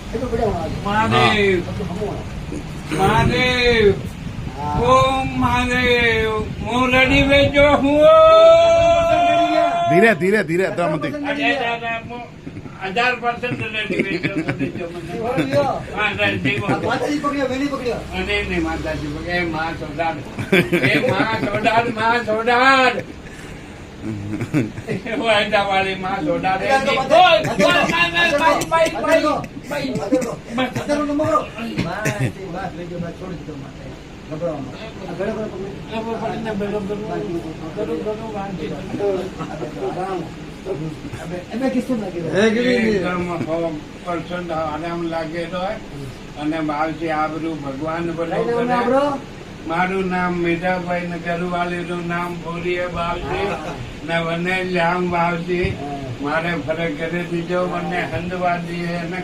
મહાદેવ મહાદેવ ઓમ મહાદેવ હું રેડી બેજો હું ધીરે ધીરે ધીરે અત્યારમાંથી 1000% રેડી બેજો હા રેડી માતાજી પકડ્યો વેલી પકડ્યો અને નહીં માતાજી એ માં સોડાડ એ માં સોડાડ માં સોડાડ વાળી માં સોડાડ આરામ લાગે તો અને બાળથી આબરું ભગવાન મારું નામ મીઠાભાઈ ને ઘરવાળી નું નામ ભૂરીએ બાવજી ને મને જામ બાવજી મારે ફરક કરી દીધો મને હંદવા દીએ અને